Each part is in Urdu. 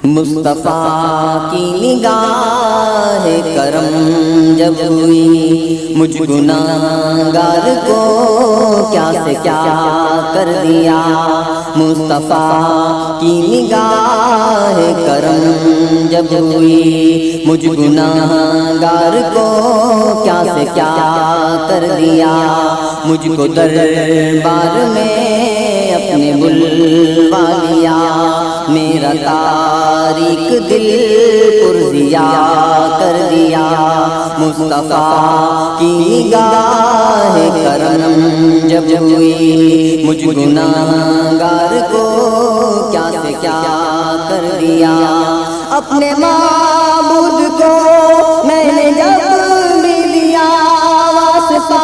مصطفیٰ کی نگاہ کرم جب ہوئی مجھ گناہگار کو کیا سے کیا کر دیا۔ مصطفیٰ کی نگاہ کرم جب ہوئی مجھ گناہگار کو کیا سے کیا کر دیا۔ مجھ کو دربار میں اپنے بلوا لیا، میرا تاریک دل پرزیا کر دیا۔ مصطفیٰ کی نگاہ کرم جب ہوئی مجھ گناہگار کو کیا سے کیا کر دیا۔ اپنے معبود کو میں نے جب بھی دیا واسطہ،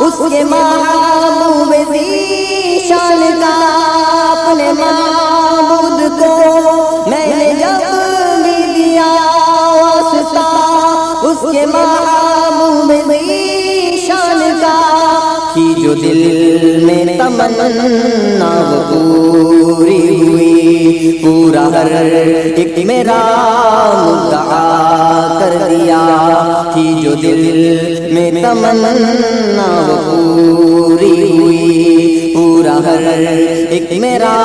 اس کے محبوب ذیشان کا، اپنے معبود کو میں نے جب بھی دیا واسطہ، اس کے محبوب ذیشان کا، کی جو دل میں تمنا وہ پوری ہوئی، پورا ہر ایک میرا مدعا کر دیا۔ کی جو دل میں تمنا وہ پوری ہوئی، پورا ہر ایک میرا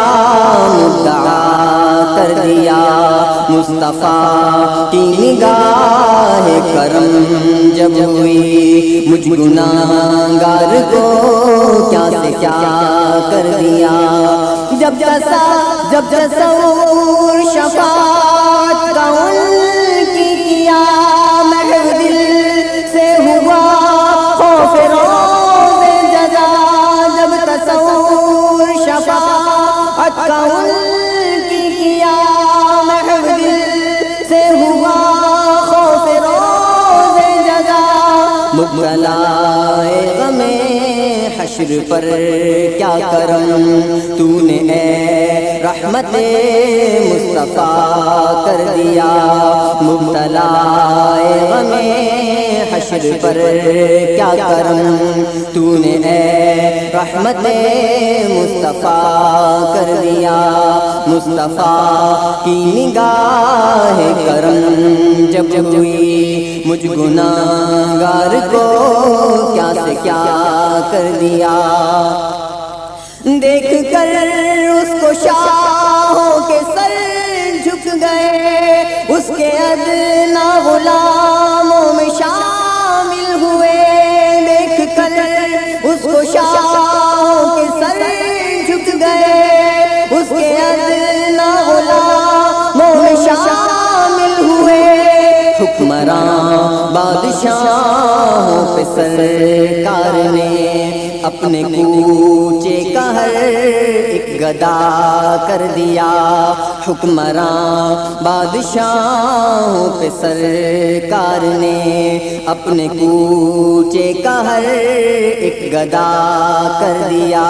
مدعا کر دیا۔ مصطفیٰ کی نگاہ کرم جب ہوئی مجھ گناہگار کو کیا سے کیا کر دیا۔ جب تصور شفاعت کا ان کی کیا، محو دل سے ہوا خوف روز جزا۔ جب تصور شفاعت کا ان کی کیا، محو دل سے ہوا خوف روز جزا۔ مبتلا غم حشر پر کیا کرم تو نے اے رحمت مصطفیٰ کر دیا۔ مبتلا غم حشر پر کیا کرم تو نے اے رحمت مصطفیٰ کر دیا۔ مصطفیٰ کی نگاہ کرم جب ہوئی مجھ گناہگار کو کیا سے کیا کر دیا۔ دیکھ کر اس کو شاہوں کے سر جھک گئے، اس کے ادنا غلاموں میں شامل ہوئے۔ دیکھ کر اس کو شاہوں کے سر جھک گئے، اس کے ادنا غلاموں میں شامل ہوئے۔ حکمراں بادشاہوں پہ سرکار نے اپنے کوچے کا ہر ایک گدا کر دیا۔ حکمراں بادشاہوں پہ سرکار نے اپنے کوچے کا ہر ایک گدا کر دیا۔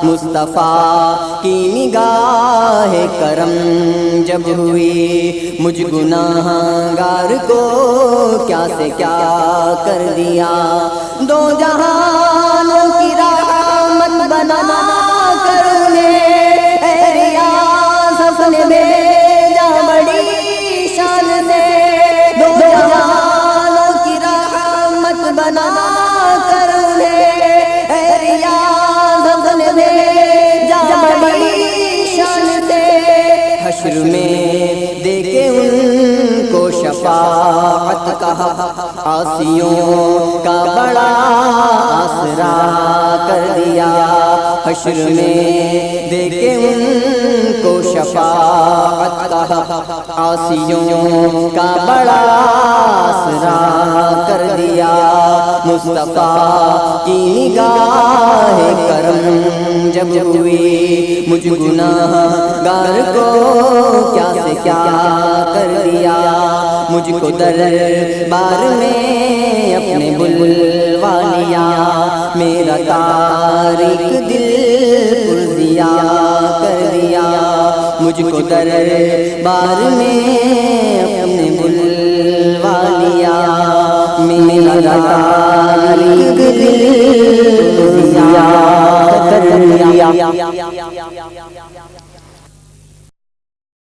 مصطفیٰ کی نگاہ کرم جب ہوئی مجھ گناہگار کو کیا سے کیا کر دیا۔ دو جہانوں کی رحمت بنا کر انہیں اے ریاض نے بھیجا بڑی شان سے۔ دو جہانوں کی رحمت بنا کر انہیں اے ریاض نے بھیجا بڑی شان سے۔ حشر میں دیکھے ان کو شفاعت کا عاصیوں کا بڑا آسرا کر دیا۔ حشر میں دیکھے ان کو شفاعت کا عاصیوں کا بڑا آسرا کر دیا۔ مصطفیٰ کی نگاہ کرم جب ہوئی مجھ گناہگار کو کیا سے کیا کر دیا۔ مجھ کو دربار میں اپنے بلوا لیا، میرا تاریک دل پرزیا کر دیا۔ مجھ کو دربار میں اپنے بلوا لیا، میرا تاریک دل پرزیا کر دیا۔